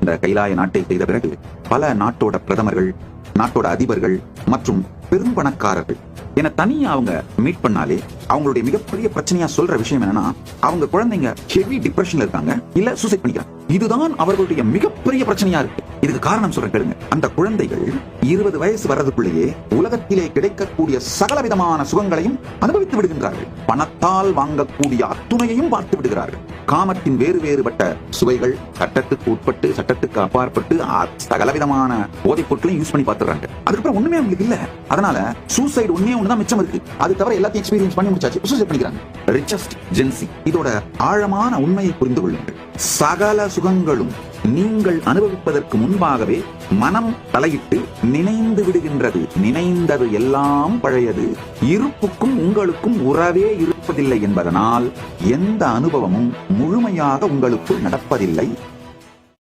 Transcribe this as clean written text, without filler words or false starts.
இந்த கைலாய நாட்டை செய்த பிறகு பல நாட்டோட பிரதமர்கள், நாட்டோட அதிபர்கள் மற்றும் பெரும்பணக்காரர்கள் என தனியா அவங்க மீட் பண்ணாலே அவங்களுடைய மிகப்பெரிய பிரச்சனையா சொல்ற விஷயம் என்னன்னா, அவங்க குழந்தைங்க ஹெவி டிப்ரெஷன்ல இருக்காங்க, இல்ல சூசைட் பண்ணிக்கிறாங்க. இதுதான் அவர்களுடைய மிகப்பெரிய பிரச்சனையா இருக்கு. இதுக்கு காரணம் சொல்றேன் கேளுங்க. அந்த குழந்தைகள் 20 வயசு வர்றதுக்குள்ளேயே உலகத்திலே கிடைக்கக்கூடிய சகல விதமான சுகங்களையும் அனுபவித்து விடுகின்றார்கள். பணத்தால் வாங்கக்கூடிய அத்துணையையும் பார்த்து விடுகிறார்கள். காமத்தின் வேறு வேறுபட்ட சுவைகள், சட்டத்துக்கு உட்பட்டு சட்டத்துக்கு அப்பாற்பட்டு சகல விதமான போதைப் பொருட்களையும் யூஸ் பண்ணி பார்த்துறாங்க. அதுக்கப்புறம் ஒண்ணுமே அவங்களுக்கு இல்ல. அதனால சூசைட் ஒண்ணே ஒண்ணுதான் மிச்சம் இருக்கு. அது தவிர எல்லாத்தையும் எக்ஸ்பீரியன்ஸ் பண்ணி முடிச்சாச்சு, சூசைட் பண்ணிக்கிறாங்க. Richest Gen Z. இதோட ஆழமான உண்மையை புரிந்து கொள்ளுங்கள். சகல சுகங்களும் நீங்கள் அனுபவிப்பதற்கு முன்பாகவே மனம் தலையிட்டு நினைந்து விடுகின்றது. நினைந்தது எல்லாம் பழையது. இருப்புக்கும் உங்களுக்கும் உறவே இருப்பதில்லை என்பதனால் எந்த அனுபவமும் முழுமையாக உங்களுக்குள் நடப்பதில்லை.